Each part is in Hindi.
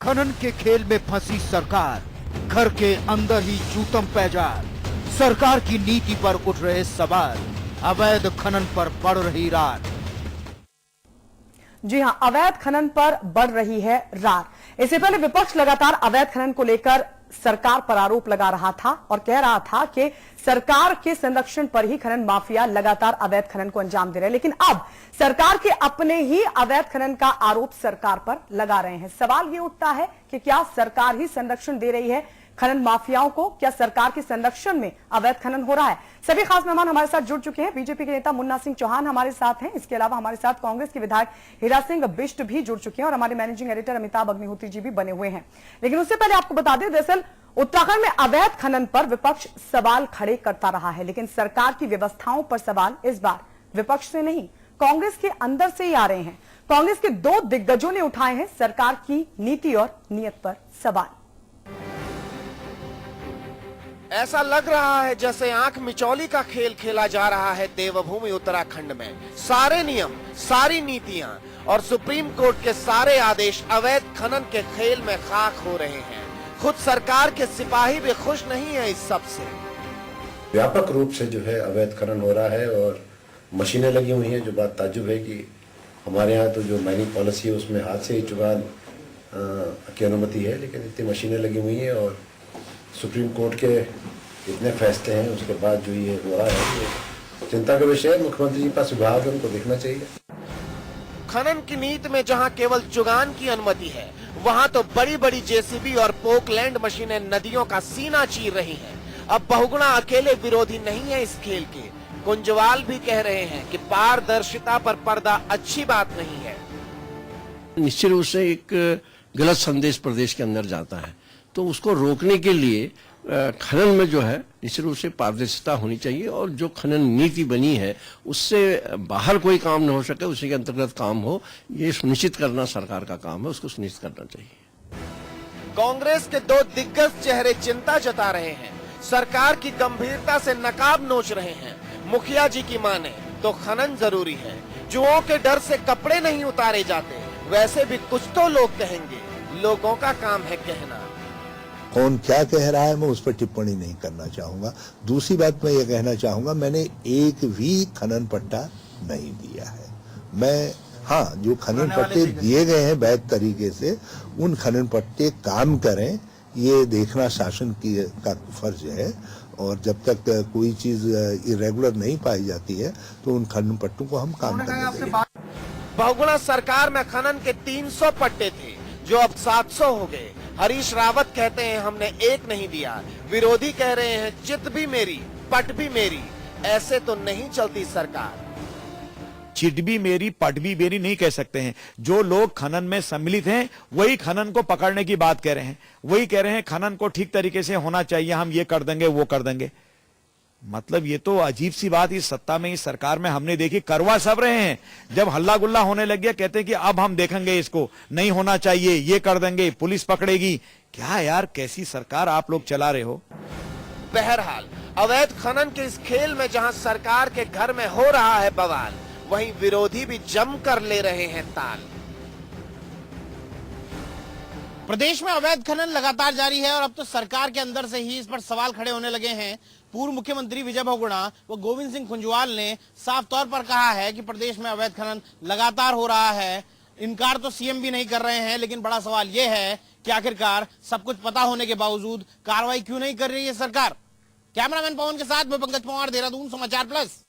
खनन के खेल में फंसी सरकार, घर के अंदर ही जूतम पैजार। सरकार की नीति पर उठ रहे सवाल, अवैध खनन पर बढ़ रही रार। जी हां, अवैध खनन पर बढ़ रही है रार। इससे पहले विपक्ष लगातार अवैध खनन को लेकर सरकार पर आरोप लगा रहा था और कह रहा था कि सरकार के संरक्षण पर ही खनन माफिया लगातार अवैध खनन को अंजाम दे रहे हैं। लेकिन अब सरकार के अपने ही अवैध खनन का आरोप सरकार पर लगा रहे हैं। सवाल ये उठता है कि क्या सरकार ही संरक्षण दे रही है खनन माफियाओं को? क्या सरकार के संरक्षण में अवैध खनन हो रहा है? सभी खास मेहमान हमारे साथ जुड़ चुके हैं। बीजेपी के नेता मुन्ना सिंह चौहान हमारे साथ हैं। इसके अलावा हमारे साथ कांग्रेस के विधायक हीरा सिंह बिष्ट भी जुड़ चुके हैं और हमारे मैनेजिंग एडिटर अमिताभ अग्निहोत्री जी भी बने हुए हैं। लेकिन उससे पहले आपको बता दें, दरअसल उत्तराखंड में अवैध खनन पर विपक्ष सवाल खड़े करता रहा है, लेकिन सरकार की व्यवस्थाओं पर सवाल इस बार विपक्ष से नहीं, कांग्रेस के अंदर से ही आ रहे हैं। कांग्रेस के दो दिग्गजों ने उठाए हैं सरकार की नीति और नीयत पर सवाल। ऐसा लग रहा है जैसे आंख मिचौली का खेल खेला जा रहा है देवभूमि उत्तराखंड में। सारे नियम, सारी नीतियां और सुप्रीम कोर्ट के सारे आदेश अवैध खनन के खेल में खाक हो रहे हैं। खुद सरकार के सिपाही भी खुश नहीं है इस सब से। व्यापक रूप से जो है अवैध खनन हो रहा है और मशीनें लगी हुई हैं। जो बात ताज्जुब है कि हमारे यहाँ तो जो माइनिंग पॉलिसी है उसमें हाथ से ही चुगान की अनुमति है, लेकिन इतनी मशीनें लगी हुई हैं और सुप्रीम कोर्ट के इतने फैसले हैं उसके बाद जो ये हो रहा है, ये चिंता का विषय है। मुख्यमंत्री जी पास विभाग है, उनको देखना चाहिए। खनन की नीति में जहां केवल चुगान की अनुमति है, वहां तो बड़ी बड़ी जेसीबी और पोकलैंड मशीनें नदियों का सीना चीर रही हैं। अब बहुगुणा अकेले विरोधी नहीं है इस खेल के। कुंजवाल भी कह रहे हैं कि पारदर्शिता पर पर्दा अच्छी बात नहीं है। निश्चित रूप से एक गलत संदेश प्रदेश के अंदर जाता है, तो उसको रोकने के लिए खनन में जो है निश्चित रूप से पारदर्शिता होनी चाहिए और जो खनन नीति बनी है उससे बाहर कोई काम न हो सके, उसी के अंतर्गत काम हो, ये सुनिश्चित करना सरकार का काम है, उसको सुनिश्चित करना चाहिए। कांग्रेस के दो दिग्गज चेहरे चिंता जता रहे हैं, सरकार की गंभीरता से नकाब नोच रहे हैं। मुखिया जी की माने तो खनन जरूरी है, जुओं के डर से कपड़े नहीं उतारे जाते। वैसे भी कुछ तो लोग कहेंगे, लोगों का काम है कहना। कौन क्या कह रहा है मैं उस पर टिप्पणी नहीं करना चाहूंगा। दूसरी बात मैं ये कहना चाहूंगा, मैंने एक भी खनन पट्टा नहीं दिया है। मैं हाँ, जो खनन पट्टे दिए गए हैं वैध तरीके से, उन खनन पट्टे काम करें, ये देखना शासन का फर्ज है। और जब तक कोई चीज इरेगुलर नहीं पाई जाती है तो उन खनन पट्टों को हम काम करने देंगे। बहुगुणा सरकार में खनन के 300 पट्टे थे जो अब 700 हो गए। हरीश रावत कहते हैं हमने एक नहीं दिया, विरोधी कह रहे हैं चित भी मेरी पट भी मेरी। ऐसे तो नहीं चलती सरकार। चिट भी मेरी पट भी मेरी नहीं कह सकते हैं। जो लोग खनन में सम्मिलित हैं वही खनन को पकड़ने की बात कह रहे हैं, वही कह रहे हैं खनन को ठीक तरीके से होना चाहिए, हम ये कर देंगे वो कर देंगे। मतलब ये तो अजीब सी बात इस सत्ता में, इस सरकार में हमने देखी। करवा सब रहे हैं, जब हल्ला गुल्ला होने लग गया कहते हैं कि अब हम देखेंगे, इसको नहीं होना चाहिए, ये कर देंगे, पुलिस पकड़ेगी। क्या यार, कैसी सरकार आप लोग चला रहे हो। बहरहाल अवैध खनन के इस खेल में जहां सरकार के घर में हो रहा है बवाल, वहीं विरोधी भी जम कर ले रहे हैं ताल। प्रदेश में अवैध खनन लगातार जारी है और अब तो सरकार के अंदर से ही इस पर सवाल खड़े होने लगे हैं। पूर्व मुख्यमंत्री विजय बहुगुणा व गोविंद सिंह कुंजवाल ने साफ तौर पर कहा है कि प्रदेश में अवैध खनन लगातार हो रहा है। इनकार तो सीएम भी नहीं कर रहे हैं, लेकिन बड़ा सवाल यह है कि आखिरकार सब कुछ पता होने के बावजूद कार्रवाई क्यों नहीं कर रही है सरकार। कैमरामैन पवन के साथ मैं पंकज पवार, देहरादून, समाचार प्लस।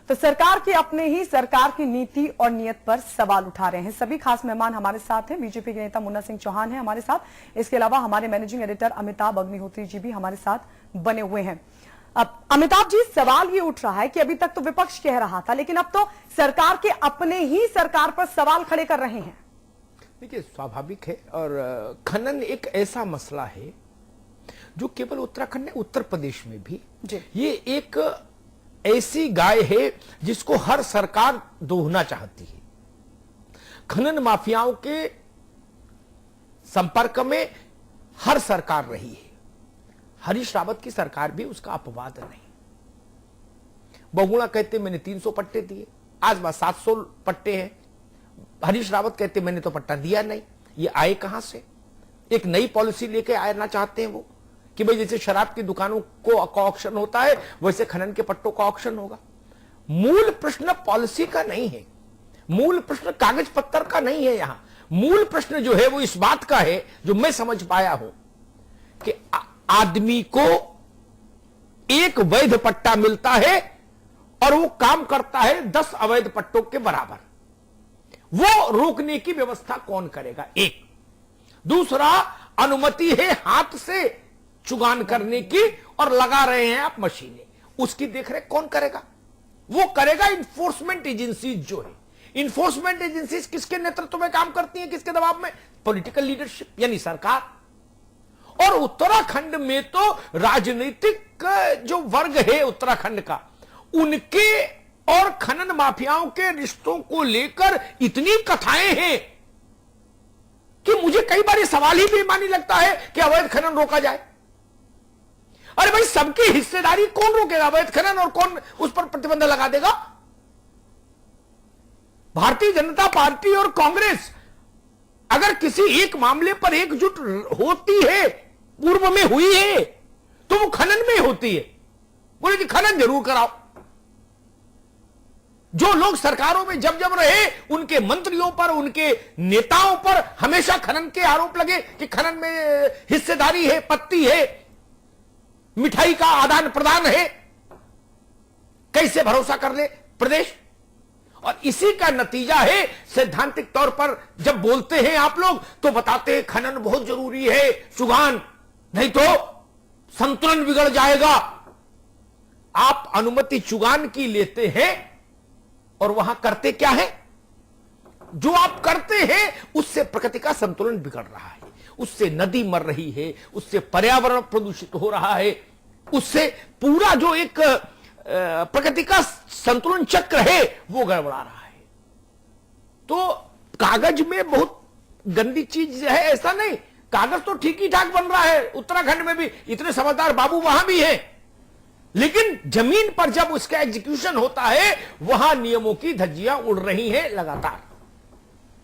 तो सरकार की अपने ही सरकार की नीति और नियत पर सवाल उठा रहे हैं। सभी खास मेहमान हमारे साथ हैं। बीजेपी के नेता मुन्ना सिंह चौहान हैं हमारे साथ। इसके अलावा हमारे मैनेजिंग एडिटर अमिताभ अग्निहोत्री जी भी हमारे साथ बने हुए हैं। अब अमिताभ जी, सवाल ये उठ रहा है कि अभी तक तो विपक्ष कह रहा था, लेकिन अब तो सरकार के अपने ही सरकार पर सवाल खड़े कर रहे हैं। देखिए, स्वाभाविक है। और खनन एक ऐसा मसला है जो केवल उत्तराखंड नहीं, उत्तर प्रदेश में भी ये एक ऐसी गाय है जिसको हर सरकार दोहना चाहती है। खनन माफियाओं के संपर्क में हर सरकार रही है। हरीश रावत की सरकार भी उसका अपवाद नहीं। बहुगुणा कहते मैंने 300 पट्टे दिए, आज बात 700 पट्टे हैं। हरीश रावत कहते मैंने तो पट्टा दिया नहीं। ये आए कहां से? एक नई पॉलिसी लेके आना चाहते हैं वो कि भाई जैसे शराब की दुकानों को ऑक्शन होता है वैसे खनन के पट्टों का ऑक्शन होगा। मूल प्रश्न पॉलिसी का नहीं है, मूल प्रश्न कागज पत्तर का नहीं है। यहां मूल प्रश्न जो है वो इस बात का है, जो मैं समझ पाया हूं, कि आदमी को एक वैध पट्टा मिलता है और वो काम करता है 10 अवैध पट्टों के बराबर। वो रोकने की व्यवस्था कौन करेगा? एक। दूसरा, अनुमति है हाथ से चुगान करने की और लगा रहे हैं आप मशीनें, उसकी देखरेख कौन करेगा? वो करेगा इन्फोर्समेंट एजेंसीज जो है। इन्फोर्समेंट एजेंसीज किसके नेतृत्व में काम करती हैं, किसके दबाव में? पॉलिटिकल लीडरशिप यानी सरकार। और उत्तराखंड में तो राजनीतिक जो वर्ग है उत्तराखंड का, उनके और खनन माफियाओं के रिश्तों को लेकर इतनी कथाएं हैं कि मुझे कई बार ये सवाल ही बेईमानी लगता है कि अवैध खनन रोका जाए। अरे भाई, सबकी हिस्सेदारी कौन रोकेगा अवैध खनन, और कौन उस पर प्रतिबंध लगा देगा? भारतीय जनता पार्टी और कांग्रेस अगर किसी एक मामले पर एकजुट होती है, पूर्व में हुई है, तो वो खनन में होती है। बोले कि खनन जरूर कराओ। जो लोग सरकारों में जब रहे, उनके मंत्रियों पर, उनके नेताओं पर हमेशा खनन के आरोप लगे कि खनन में हिस्सेदारी है, पत्ती है, मिठाई का आदान प्रदान है। कैसे भरोसा कर ले प्रदेश? और इसी का नतीजा है, सैद्धांतिक तौर पर जब बोलते हैं आप लोग तो बताते हैं खनन बहुत जरूरी है, चुगान नहीं तो संतुलन बिगड़ जाएगा। आप अनुमति चुगान की लेते हैं और वहां करते क्या है? जो आप करते हैं उससे प्रकृति का संतुलन बिगड़ रहा है, उससे नदी मर रही है, उससे पर्यावरण प्रदूषित हो रहा है, उससे पूरा जो एक प्रकृति का संतुलन चक्र है वो गड़बड़ा रहा है। तो कागज में बहुत गंदी चीज है ऐसा नहीं, कागज तो ठीक ही ठाक बन रहा है। उत्तराखंड में भी इतने समझदार बाबू वहां भी हैं, लेकिन जमीन पर जब उसका एग्जीक्यूशन होता है वहां नियमों की धज्जियां उड़ रही हैं लगातार।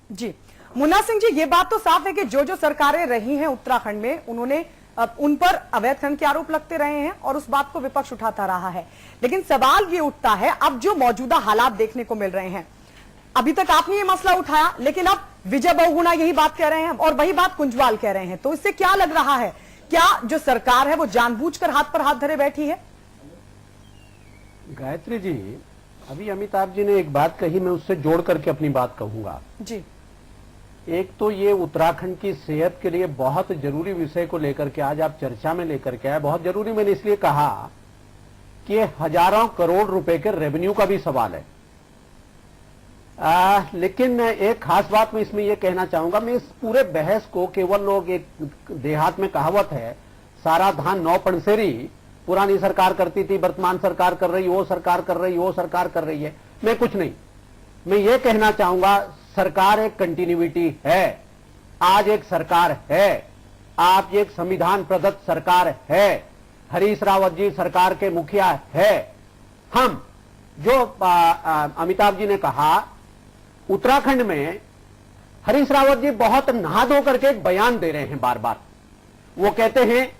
जी मुन्ना सिंह जी, ये बात तो साफ है कि जो सरकारें रही हैं उत्तराखंड में, उन्होंने उन पर अवैध खनन के आरोप लगते रहे हैं और उस बात को विपक्ष उठाता रहा है। लेकिन सवाल ये उठता है, अब जो मौजूदा हालात देखने को मिल रहे हैं, अभी तक आपने ये मसला उठाया, लेकिन अब विजय बहुगुणा यही बात कह रहे हैं और वही बात कुंजवाल कह रहे हैं, तो इससे क्या लग रहा है? क्या जो सरकार है वो जानबूझकर हाथ पर हाथ धरे बैठी है? गायत्री जी, अभी अमिताभ जी ने एक बात कही, मैं उससे जोड़ करके अपनी बात कहूंगा जी। एक तो ये उत्तराखंड की सेहत के लिए बहुत जरूरी विषय को लेकर के आज आप चर्चा में लेकर के आए। बहुत जरूरी मैंने इसलिए कहा कि हजारों करोड़ रुपए के रेवेन्यू का भी सवाल है। लेकिन एक खास बात मैं इसमें यह कहना चाहूंगा, मैं इस पूरे बहस को केवल लोग, एक देहात में कहावत है, सारा धान 9 पनसेरी, पुरानी सरकार करती थी, वर्तमान सरकार कर रही, वो सरकार कर रही, वो सरकार कर रही है, मैं कुछ नहीं। मैं ये कहना चाहूंगा, सरकार एक कंटिन्यूटी है, आज एक सरकार है, आप एक संविधान प्रदत्त सरकार है, हरीश रावत जी सरकार के मुखिया है। हम जो अमिताभ जी ने कहा, उत्तराखंड में हरीश रावत जी बहुत नहा धो करके एक बयान दे रहे हैं बार बार। वो कहते हैं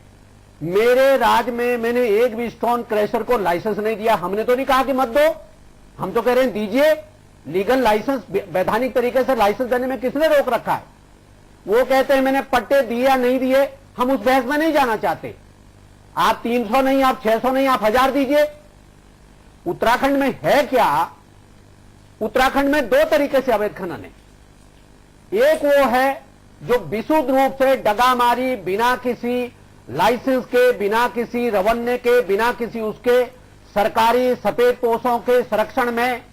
मेरे राज में मैंने एक भी स्टोन क्रैशर को लाइसेंस नहीं दिया। हमने तो नहीं कहा कि मत दो, हम तो कह रहे हैं दीजिए। लीगल लाइसेंस, वैधानिक तरीके से लाइसेंस देने में किसने रोक रखा है? वो कहते हैं मैंने पट्टे दिए या नहीं दिए, हम उस बहस में नहीं जाना चाहते। आप 300 नहीं, आप 600 नहीं, आप 1000 दीजिए। उत्तराखंड में है क्या? उत्तराखंड में 2 तरीके से अवैध खनन है। एक वो है जो विशुद्ध रूप से डगामारी, बिना किसी लाइसेंस के, बिना किसी रवन्य के, बिना किसी उसके सरकारी सफेद पोशों के संरक्षण में,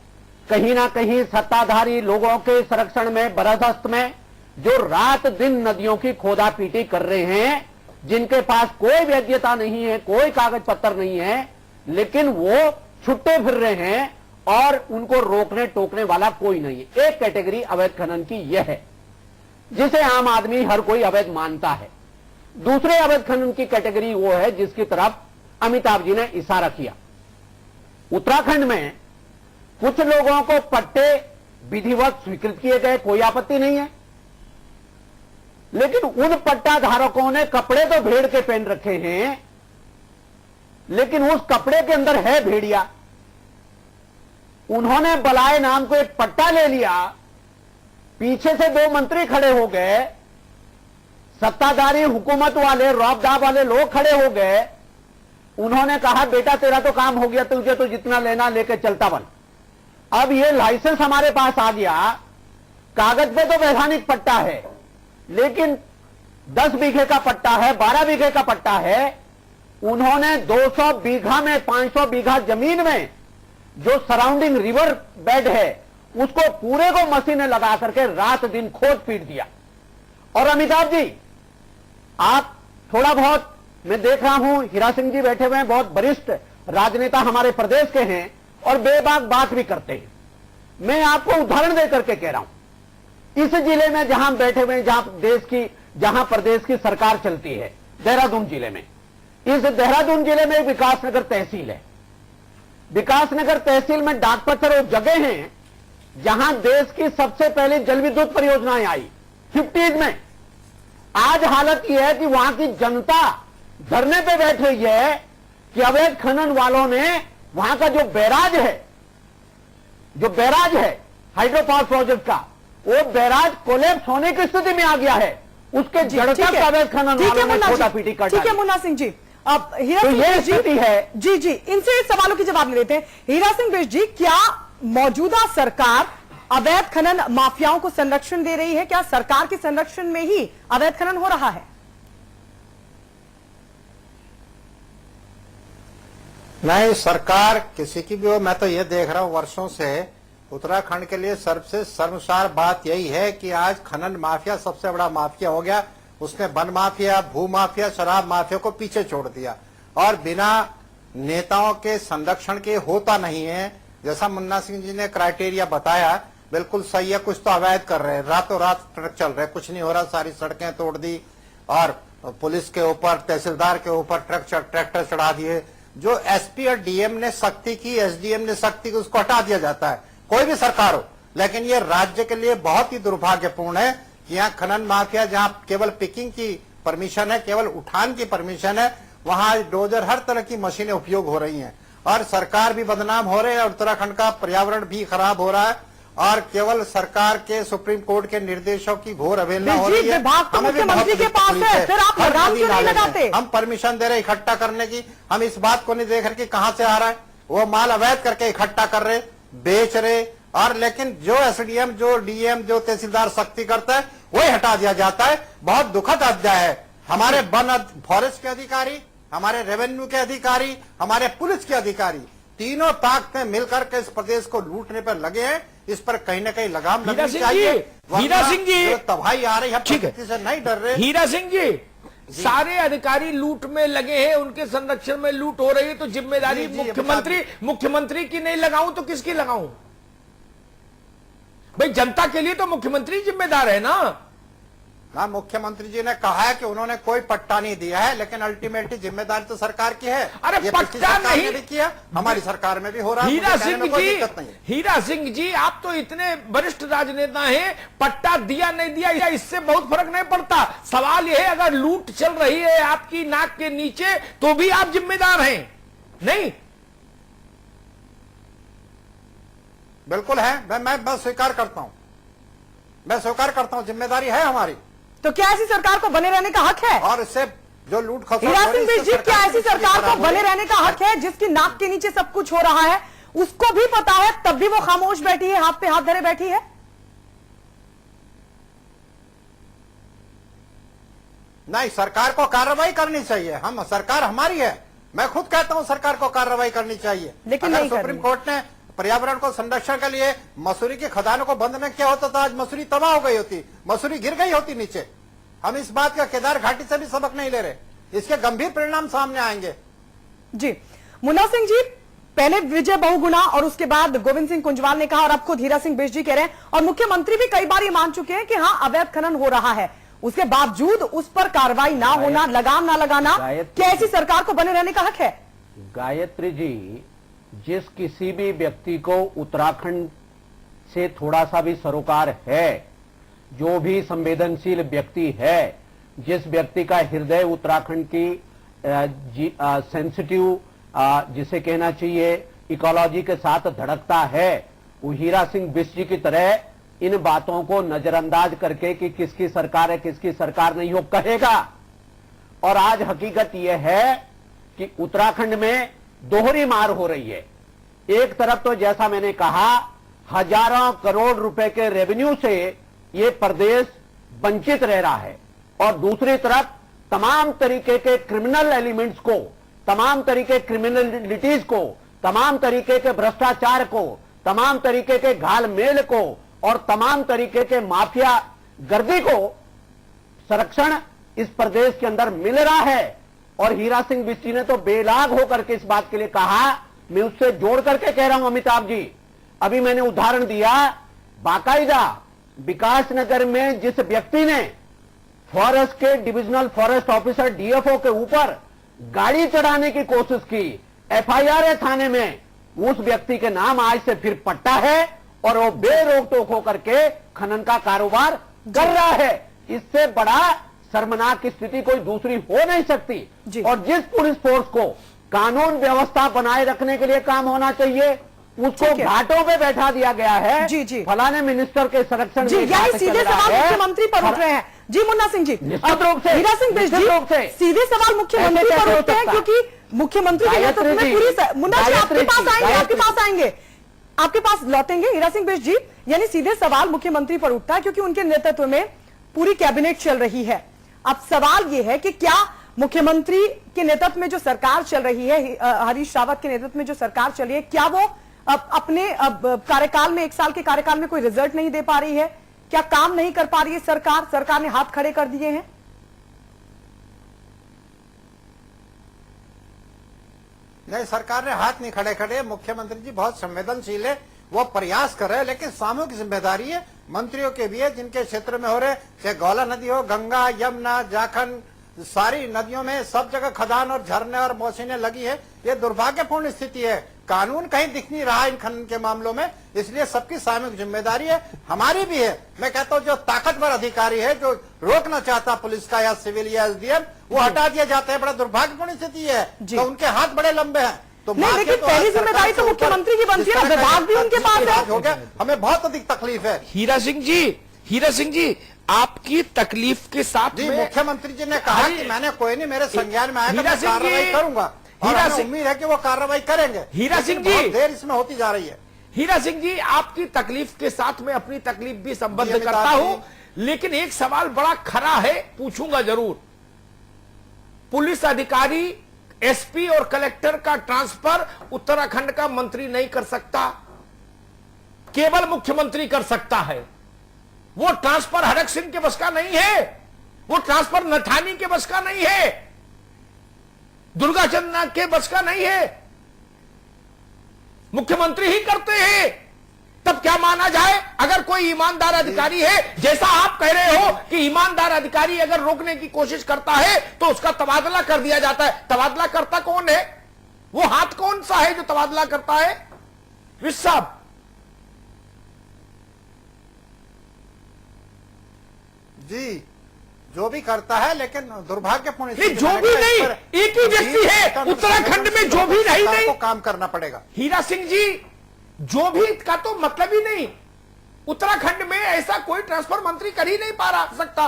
कहीं ना कहीं सत्ताधारी लोगों के संरक्षण में, बरदस्त में, जो रात दिन नदियों की खोदा पीटी कर रहे हैं, जिनके पास कोई वैधता नहीं है, कोई कागज पत्र नहीं है, लेकिन वो छुट्टे फिर रहे हैं और उनको रोकने टोकने वाला कोई नहीं है। एक कैटेगरी अवैध खनन की यह है जिसे आम आदमी हर कोई अवैध मानता है। दूसरे अवैध खनन की कैटेगरी वो है जिसकी तरफ अमिताभ जी ने इशारा किया। उत्तराखंड में कुछ लोगों को पट्टे विधिवत स्वीकृत किए गए, कोई आपत्ति नहीं है। लेकिन उन पट्टा धारकों ने कपड़े तो भेड़ के पहन रखे हैं, लेकिन उस कपड़े के अंदर है भेड़िया। उन्होंने बलाए नाम को एक पट्टा ले लिया, पीछे से 2 मंत्री खड़े हो गए, सत्ताधारी हुकूमत वाले रौब-दाब वाले लोग खड़े हो गए। उन्होंने कहा बेटा तेरा तो काम हो गया, तुझे तो जितना लेना लेके चलता बन। अब ये लाइसेंस हमारे पास आ गया, कागज पे तो वैधानिक पट्टा है, लेकिन 10 बीघे का पट्टा है, 12 बीघे का पट्टा है। उन्होंने 200 बीघा में 500 बीघा जमीन में जो सराउंडिंग रिवर बेड है उसको पूरे को मशीनें लगा करके रात दिन खोद पीट दिया। और अमिताभ जी, आप थोड़ा बहुत, मैं देख रहा हूं हीरा सिंह जी बैठे हुए हैं, बहुत वरिष्ठ राजनेता हमारे प्रदेश के हैं और बेबाक बात भी करते हैं। मैं आपको उदाहरण देकर के कह रहा हूं, इस जिले में जहां बैठे हुए हैं, जहां प्रदेश की सरकार चलती है, देहरादून जिले में, इस देहरादून जिले में विकासनगर तहसील है। विकासनगर तहसील में डाक पत्थर वो जगह हैं जहां देश की सबसे पहले जल विद्युत परियोजनाएं आई 50s में। आज हालत यह है कि वहां की जनता धरने पे बैठ रही है कि अवैध खनन वालों ने वहां का जो बैराज है हाइड्रो पावर प्रोजेक्ट का, वो बैराज कोलैप्स होने की स्थिति में आ गया है। उसके जड़ तक अवैध खनन वालों ने छोटा-पीटी कर डाली। ठीक है मुन्ना सिंह जी, अब हीरा तो सिंह ये बिष्ट स्थिति है। जी, इनसे इस सवालों की जवाब ले लेते हैं। हीरा सिंह बिष्ट जी, क्या मौजूदा सरकार अवैध खनन माफियाओं को संरक्षण दे रही है? क्या सरकार के संरक्षण में ही अवैध खनन हो रहा है? नहीं, सरकार किसी की भी हो, मैं तो ये देख रहा हूं वर्षों से उत्तराखंड के लिए सबसे शर्मसार बात यही है कि आज खनन माफिया सबसे बड़ा माफिया हो गया। उसने वन माफिया, भू माफिया, शराब माफिया को पीछे छोड़ दिया और बिना नेताओं के संरक्षण के होता नहीं है। जैसा मुन्ना सिंह जी ने क्राइटेरिया बताया, बिल्कुल सही है। कुछ तो अवैध कर रहे हैं, रातों रात ट्रक चल रहे, कुछ नहीं हो रहा, सारी सड़कें तोड़ दी और पुलिस के ऊपर, तहसीलदार के ऊपर ट्रैक्टर चढ़ा दिए। जो एसपी और डीएम ने सख्ती की, एसडीएम ने सख्ती की, उसको हटा दिया जाता है, कोई भी सरकार हो। लेकिन ये राज्य के लिए बहुत ही दुर्भाग्यपूर्ण है कि यहाँ खनन माफिया, जहाँ केवल पिकिंग की परमिशन है, केवल उठान की परमिशन है, वहां डोजर हर तरह की मशीनें उपयोग हो रही हैं और सरकार भी बदनाम हो रही है और उत्तराखंड का पर्यावरण भी खराब हो रहा है और केवल सरकार के सुप्रीम कोर्ट के निर्देशों की घोर अवहेलना हो रही है। हमें भी बहुत के पास है, फिर आप लगाम क्यों नहीं लगाते? हम परमिशन दे रहे इकट्ठा करने की, हम इस बात को नहीं देख रहे कि कहां से आ रहा है। वो माल अवैध करके इकट्ठा कर रहे, बेच रहे, और लेकिन जो एसडीएम, जो डीएम, जो तहसीलदार सख्ती करता है वही हटा दिया जाता है। बहुत दुखद अध्याय है। हमारे वन फॉरेस्ट के अधिकारी, हमारे रेवेन्यू के अधिकारी, हमारे पुलिस के अधिकारी, तीनों ताकतें मिलकर के इस प्रदेश को लूटने पर लगे हैं। इस पर कहीं न कहीं लगाम लगनी चाहिए। हीरा सिंह जी, तबाही आ रही है, प्रकृति से नहीं डर रहे। हीरा सिंह जी, सारे अधिकारी लूट में लगे हैं, उनके संरक्षण में लूट हो रही है, तो जिम्मेदारी मुख्यमंत्री की नहीं लगाऊं तो किसकी लगाऊं? भाई जनता के लिए तो मुख्यमंत्री जिम्मेदार है ना। मुख्यमंत्री जी ने कहा है कि उन्होंने कोई पट्टा नहीं दिया है, लेकिन अल्टीमेटली जिम्मेदारी तो सरकार की है। अरे पट्टा नहीं भी किया, हमारी सरकार में भी हो रहा है। हीरा सिंह जी, आप तो इतने वरिष्ठ राजनेता हैं, पट्टा दिया नहीं दिया इससे बहुत फर्क नहीं पड़ता। सवाल यह है, अगर लूट चल रही है आपकी नाक के नीचे तो भी आप जिम्मेदार हैं, नहीं? बिल्कुल है, मैं स्वीकार करता हूं, मैं स्वीकार करता हूं, जिम्मेदारी है हमारी। तो क्या ऐसी सरकार को बने रहने का हक है? और इससे जो लूट खसोट, हीरा सिंह बिष्ट जी, क्या ऐसी सरकार को बने रहने का हक है जिसकी नाक के नीचे सब कुछ हो रहा है, उसको भी पता है, तब भी वो खामोश बैठी है, हाथ पे हाथ धरे बैठी है? नहीं, सरकार को कार्रवाई करनी चाहिए। हम सरकार हमारी है, मैं खुद कहता हूं सरकार को कार्रवाई करनी चाहिए। लेकिन अगर सुप्रीम कोर्ट ने पर्यावरण को संरक्षण के लिए मसूरी के खदानों को बंद न किया होता तो आज मसूरी तबाह हो गई होती, मसूरी गिर गई होती नीचे। हम इस बात का केदार घाटी से भी सबक नहीं ले रहे, इसके गंभीर परिणाम सामने आएंगे। जी मुन्ना सिंह जी, पहले विजय बहुगुणा और उसके बाद गोविंद सिंह कुंजवाल ने कहा, और अब खुद हीरा सिंह बिष्ट जी कह रहे हैं, और मुख्यमंत्री भी कई बार ये मान चुके हैं कि हाँ अवैध खनन हो रहा है, उसके बावजूद उस पर कार्रवाई ना होना, लगाम ना लगाना, क्या ऐसी सरकार को बने रहने का हक है? गायत्री जी, जिस किसी भी व्यक्ति को उत्तराखंड से थोड़ा सा भी सरोकार है, जो भी संवेदनशील व्यक्ति है, जिस व्यक्ति का हृदय उत्तराखंड की सेंसिटिव जिसे कहना चाहिए इकोलॉजी के साथ धड़कता है, वो हीरा सिंह बिष्ट जी की तरह इन बातों को नजरअंदाज करके कि किसकी सरकार है किसकी सरकार नहीं हो कहेगा। और आज हकीकत यह है कि उत्तराखंड में दोहरी मार हो रही है। एक तरफ तो जैसा मैंने कहा हजारों करोड़ रुपए के रेवेन्यू से ये प्रदेश वंचित रह रहा है, और दूसरी तरफ तमाम तरीके के क्रिमिनल एलिमेंट्स को, तमाम तरीके क्रिमिनलिटीज को, तमाम तरीके के भ्रष्टाचार को, तमाम तरीके के घालमेल को और तमाम तरीके के माफिया गर्दी को संरक्षण इस प्रदेश के अंदर मिल रहा है। और हीरा सिंह बिष्ट जी ने तो बेलाग होकर के इस बात के लिए कहा, मैं उससे जोड़ करके कह रहा हूं अमिताभ जी, अभी मैंने उदाहरण दिया, बाकायदा विकासनगर में जिस व्यक्ति ने फॉरेस्ट के डिविजनल फॉरेस्ट ऑफिसर डीएफओ के ऊपर गाड़ी चढ़ाने की कोशिश की, एफआईआर है थाने में, उस व्यक्ति के नाम आज से फिर पट्टा है और वो बेरोक टोक होकर के खनन का कारोबार कर रहा है। इससे बड़ा शर्मनाक स्थिति कोई दूसरी हो नहीं सकती। और जिस पुलिस फोर्स को कानून व्यवस्था बनाए रखने के लिए काम होना चाहिए, उसको घाटों पे बैठा दिया गया है। जी जी, फलाने मिनिस्टर के संरक्षण जी, यही सीधे सवाल मुख्यमंत्री पर उठ रहे हैं। जी मुन्ना सिंह जी, निश्चित रूप से हीरा सिंह बिष्ट जी सीधे सवाल मुख्यमंत्री पर उठते हैं, क्योंकि मुख्यमंत्री के नेतृत्व में पूरी, मुन्ना जी आपके पास आएंगे, आपके पास लौटेंगे हीरा सिंह बिष्ट जी। यानी सीधे सवाल मुख्यमंत्री पर उठता है क्योंकि उनके नेतृत्व में पूरी कैबिनेट चल रही है। अब सवाल यह है कि क्या मुख्यमंत्री के नेतृत्व में जो सरकार चल रही है, हरीश रावत के नेतृत्व में जो सरकार चल रही है, क्या वो अपने कार्यकाल में, 1 साल के कार्यकाल में कोई रिजल्ट नहीं दे पा रही है? क्या काम नहीं कर पा रही है सरकार ने हाथ खड़े कर दिए हैं? नहीं, सरकार ने हाथ नहीं खड़े करे। मुख्यमंत्री जी बहुत संवेदनशील है, वो प्रयास कर रहे हैं, लेकिन सामूहिक जिम्मेदारी है मंत्रियों के भी है, जिनके क्षेत्र में हो रहे, चाहे गौला नदी हो, गंगा, यमुना, जाखन, सारी नदियों में सब जगह खदान और झरने और मशीनें लगी है। ये दुर्भाग्यपूर्ण स्थिति है। कानून कहीं दिख नहीं रहा इन खनन के मामलों में, इसलिए सबकी सामूहिक जिम्मेदारी है, हमारी भी है। मैं कहता हूँ जो ताकतवर अधिकारी है, जो रोकना चाहता पुलिस का या सिविल या एसडीएम, वो हटा दिया जाता है। बड़ा दुर्भाग्यपूर्ण स्थिति है, तो उनके हाथ बड़े लंबे हैं। तो नहीं, लेकिन पहली जिम्मेदारी तो मुख्यमंत्री की बनती है, विभाग भी उनके पास है। हो गया, हमें बहुत अधिक तकलीफ है। हीरा सिंह जी आपकी तकलीफ के साथ जी मुख्यमंत्री जी ने कहा कि मैंने कोई नहीं, मेरे संज्ञान में आएगा, मैं कार्रवाई करूंगा। हीरा सिंह, उम्मीद है कि वो कार्रवाई करेंगे। हीरा सिंह जी, देर इसमें होती जा रही है। हीरा सिंह जी, आपकी तकलीफ के साथ मैं अपनी तकलीफ भी संबद्ध करता हूं, लेकिन एक सवाल बड़ा खरा है, पूछूंगा जरूर। पुलिस अधिकारी, एसपी और कलेक्टर का ट्रांसफर उत्तराखंड का मंत्री नहीं कर सकता, केवल मुख्यमंत्री कर सकता है। वो ट्रांसफर हरक सिंह के बस का नहीं है, वो ट्रांसफर नथानी के बस का नहीं है, दुर्गा चंद के बस का नहीं है, मुख्यमंत्री ही करते हैं। तब क्या माना जाए? अगर कोई ईमानदार अधिकारी है, जैसा आप कह रहे हो कि ईमानदार अधिकारी अगर रोकने की कोशिश करता है तो उसका तबादला कर दिया जाता है। तबादला करता कौन है? वो हाथ कौन सा है जो तबादला करता है? विश साहब, जी जो भी करता है, लेकिन दुर्भाग्यपूर्ण जो भी नहीं, एक ही व्यक्ति है उत्तराखंड में, जो भी नहीं को काम करना पड़ेगा। हीरा सिंह जी, जो भी का तो मतलब ही नहीं, उत्तराखंड में ऐसा कोई ट्रांसफर मंत्री कर ही नहीं पा रहा सकता,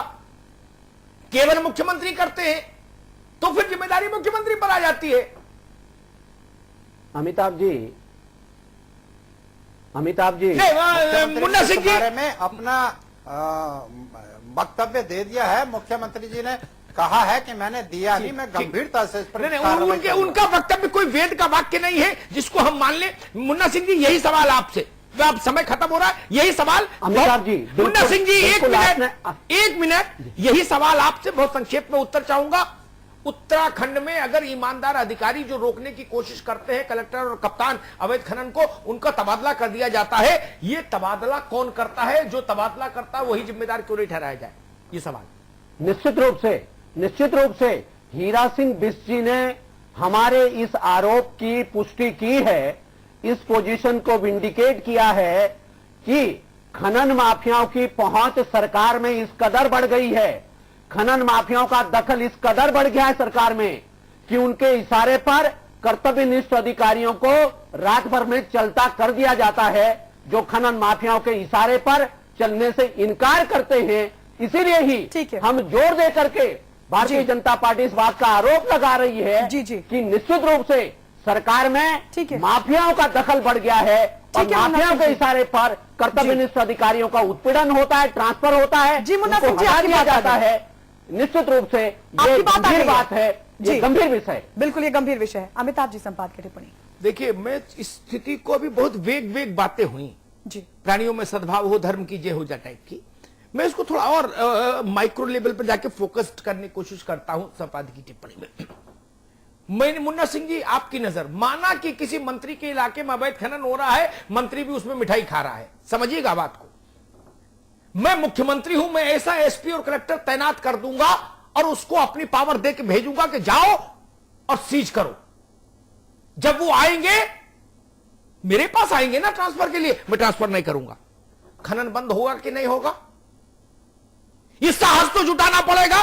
केवल मुख्यमंत्री करते हैं, तो फिर जिम्मेदारी मुख्यमंत्री पर आ जाती है। अमिताभ जी, मुन्ना सिंह जी बारे में अपना वक्तव्य दे दिया है। मुख्यमंत्री जी ने कहा है कि मैंने दिया नहीं, मैं गंभीरता से इस पर उनका वक्तव्य कोई वेद का वाक्य नहीं है जिसको हम मान ले। मुन्ना सिंह जी, यही सवाल आपसे, अब समय खत्म हो रहा है, यही सवाल अमिताभ जी, मुन्ना सिंह जी एक मिनट, यही सवाल आपसे बहुत संक्षेप में उत्तर चाहूंगा। उत्तराखंड में अगर ईमानदार अधिकारी जो रोकने की कोशिश करते हैं, कलेक्टर और कप्तान अवैध खनन को, उनका तबादला कर दिया जाता है, ये तबादला कौन करता है? जो तबादला करता है वही जिम्मेदार क्यों नहीं ठहराया जाए? ये सवाल। निश्चित रूप से हीरा सिंह बिष्ट जी ने हमारे इस आरोप की पुष्टि की है, इस पोजीशन को विंडिकेट किया है कि खनन माफियाओं की पहुंच सरकार में इस कदर बढ़ गई है, खनन माफियाओं का दखल इस कदर बढ़ गया है सरकार में कि उनके इशारे पर कर्तव्यनिष्ठ अधिकारियों को रात भर में चलता कर दिया जाता है, जो खनन माफियाओं के इशारे पर चलने से इनकार करते हैं। इसीलिए ही हम जोर दे करके भारतीय जनता पार्टी इस बात का आरोप लगा रही है कि निश्चित रूप से सरकार में माफियाओं का दखल बढ़ गया है और माफियाओं के इशारे पर कर्तव्यनिष्ठ अधिकारियों का उत्पीड़न होता है, ट्रांसफर होता है, मुन्ना सिंह जी, हटा दिया जाता है। निश्चित रूप से ये गंभीर बात है, ये गंभीर विषय। बिल्कुल ये गंभीर विषय है। अमिताभ जी, संपादक की टिप्पणी। देखिए, मैं इस स्थिति को भी बहुत वेग बातें हुई जी, प्राणियों में सद्भाव हो, धर्म की जय हो जा टाइप की। मैं इसको थोड़ा और माइक्रो लेवल पर जाके फोकस्ड करने की कोशिश करता हूं संपादक की टिप्पणी में। मैंने मुन्ना सिंह जी, आपकी नजर, माना कि किसी मंत्री के इलाके में अवैध खनन हो रहा है, मंत्री भी उसमें मिठाई खा रहा है, समझिएगा बात को। मैं मुख्यमंत्री हूं, मैं ऐसा एसपी और कलेक्टर तैनात कर दूंगा और उसको अपनी पावर दे के भेजूंगा कि जाओ और सीज करो। जब वो आएंगे, मेरे पास आएंगे ना ट्रांसफर के लिए, मैं ट्रांसफर नहीं करूंगा। खनन बंद होगा कि नहीं होगा, ये साहस तो जुटाना पड़ेगा।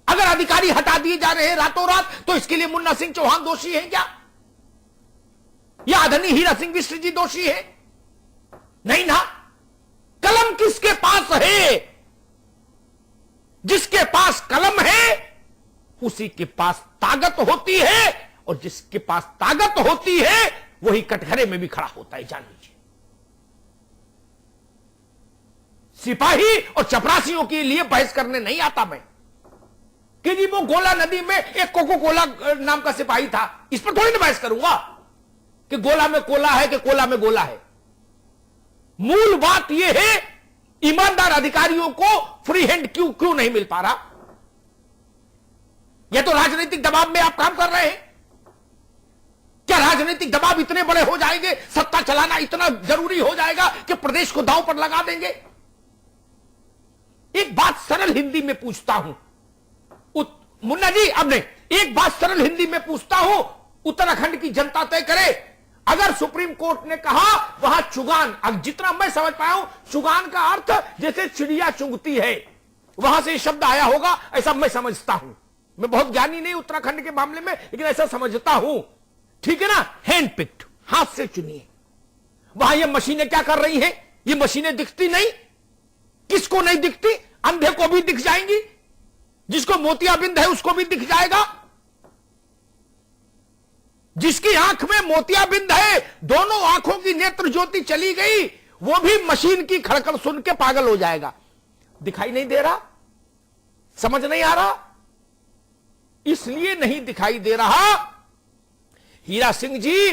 अगर अधिकारी हटा दिए जा रहे हैं रातों रात, तो इसके लिए मुन्ना सिंह चौहान दोषी है क्या, या आदरणीय हीरा सिंह बिष्ट जी दोषी है? नहीं ना। कलम किसके पास है? जिसके पास कलम है उसी के पास ताकत होती है, और जिसके पास ताकत होती है वही कटघरे में भी खड़ा होता है, जान लीजिए। सिपाही और चपरासियों के लिए बहस करने नहीं आता मैं कि जी वो गोला नदी में एक कोको कोला नाम का सिपाही था, इस पर थोड़ी ना बहस करूंगा कि गोला में कोला है कि कोला में गोला है। मूल बात यह है, ईमानदार अधिकारियों को फ्री हैंड क्यों नहीं मिल पा रहा? यह तो राजनीतिक दबाव में आप काम कर रहे हैं। क्या राजनीतिक दबाव इतने बड़े हो जाएंगे, सत्ता चलाना इतना जरूरी हो जाएगा कि प्रदेश को दांव पर लगा देंगे? एक बात सरल हिंदी में पूछता हूं मुन्ना जी, अब नहीं, एक बात सरल हिंदी में पूछता हूं, उत्तराखंड की जनता तय करे। अगर सुप्रीम कोर्ट ने कहा वहां चुगान, अब जितना मैं समझ पाया हूं, चुगान का अर्थ जैसे चिड़िया चुगती है, वहां से शब्द आया होगा, ऐसा मैं समझता हूं। मैं बहुत ज्ञानी नहीं उत्तराखंड के मामले में, लेकिन ऐसा समझता हूं, ठीक है ना। हैंड पिक्ड, हाथ से चुनिए। वहां ये मशीनें क्या कर रही हैं? ये मशीनें दिखती नहीं? किसको नहीं दिखती? अंधे को भी दिख जाएंगी, जिसको मोतियाबिंद है उसको भी दिख जाएगा। जिसकी आंख में मोतियाबिंद है, दोनों आंखों की नेत्र ज्योति चली गई, वो भी मशीन की खड़कड़ सुन के पागल हो जाएगा। दिखाई नहीं दे रहा, समझ नहीं आ रहा, इसलिए नहीं दिखाई दे रहा। हीरा सिंह जी,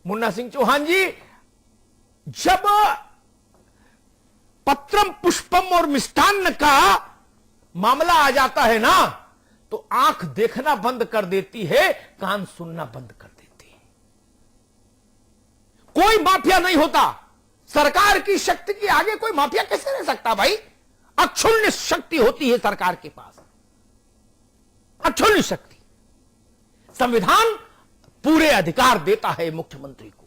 मुन्ना सिंह चौहान जी, जब पत्रम पुष्पम और मिष्टान्न का मामला आ जाता है ना, तो आंख देखना बंद कर देती है, कान सुनना बंद कर देती है। कोई माफिया नहीं होता, सरकार की शक्ति के आगे कोई माफिया कैसे रह सकता भाई? अक्षुण्ण शक्ति होती है सरकार के पास, अक्षुण्ण शक्ति। संविधान पूरे अधिकार देता है मुख्यमंत्री को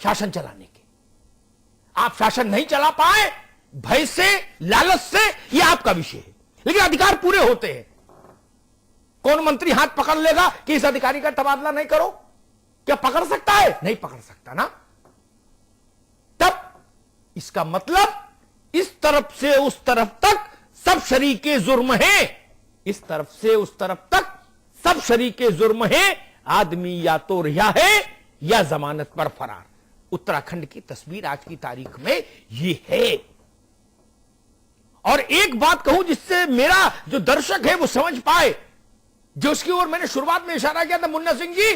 शासन चलाने के। आप शासन नहीं चला पाए, भय से, लालच से, यह आपका विषय है, लेकिन अधिकार पूरे होते हैं। कौन मंत्री हाथ पकड़ लेगा कि इस अधिकारी का तबादला नहीं करो? क्या पकड़ सकता है? नहीं पकड़ सकता ना। तब इसका मतलब इस तरफ से उस तरफ तक सब शरीके जुर्म है, इस तरफ से उस तरफ तक सब शरीके जुर्म है। आदमी या तो रिहा है या जमानत पर फरार। उत्तराखंड की तस्वीर आज की तारीख में ये है। और एक बात कहूं जिससे मेरा जो दर्शक है वो समझ पाए, जो उसकी ओर मैंने शुरुआत में इशारा किया था, मुन्ना सिंह जी,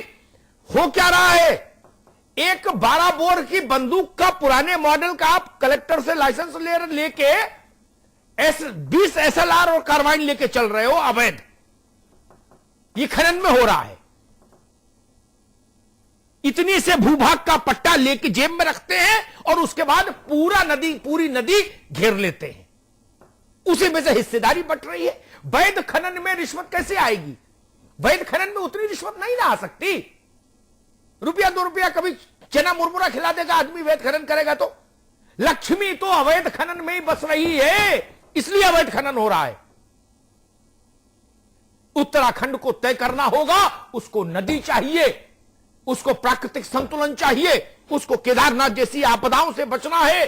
हो क्या रहा है? एक 12 बोर की बंदूक का पुराने मॉडल का आप कलेक्टर से लाइसेंस लेके 20 SLR और कार्बाइन लेके चल रहे हो अवैध। ये खनन में हो रहा है। इतनी से भूभाग का पट्टा लेके जेब में रखते हैं और उसके बाद पूरी नदी घेर लेते हैं। उसी में से हिस्सेदारी बट रही है। वैध खनन में रिश्वत कैसे आएगी? वैध खनन में उतनी रिश्वत नहीं ना आ सकती। ₹1-2 कभी चना मुरमुरा खिला देगा आदमी अवैध खनन करेगा तो? लक्ष्मी तो अवैध खनन में ही बस रही है, इसलिए अवैध खनन हो रहा है। उत्तराखंड को तय करना होगा, उसको नदी चाहिए, उसको प्राकृतिक संतुलन चाहिए, उसको केदारनाथ जैसी आपदाओं से बचना है,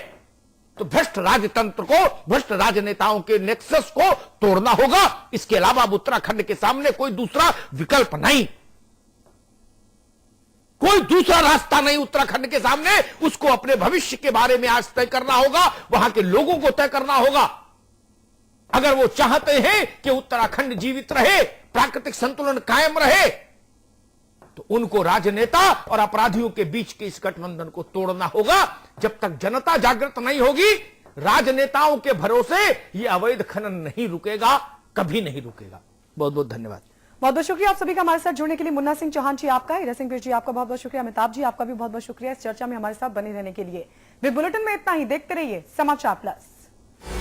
तो भ्रष्ट राजतंत्र को, भ्रष्ट राजनेताओं के नेक्सस को तोड़ना होगा। इसके अलावा अब उत्तराखंड के सामने कोई दूसरा विकल्प नहीं, कोई दूसरा रास्ता नहीं उत्तराखंड के सामने। उसको अपने भविष्य के बारे में आज तय करना होगा, वहां के लोगों को तय करना होगा। अगर वो चाहते हैं कि उत्तराखंड जीवित रहे, प्राकृतिक संतुलन कायम रहे, तो उनको राजनेता और अपराधियों के बीच के इस गठबंधन को तोड़ना होगा। जब तक जनता जागृत नहीं होगी, राजनेताओं के भरोसे ये अवैध खनन नहीं रुकेगा, कभी नहीं रुकेगा। बहुत बहुत धन्यवाद। बहुत बहुत शुक्रिया आप सभी का हमारे साथ जुड़ने के लिए। मुन्ना सिंह चौहान जी आपका, हीरा सिंह जी आपका बहुत बहुत शुक्रिया, अमिताभ जी आपका भी बहुत बहुत शुक्रिया इस चर्चा में हमारे साथ बने रहने के लिए। वे बुलेटिन में इतना ही, देखते रहिए समाचार प्लस।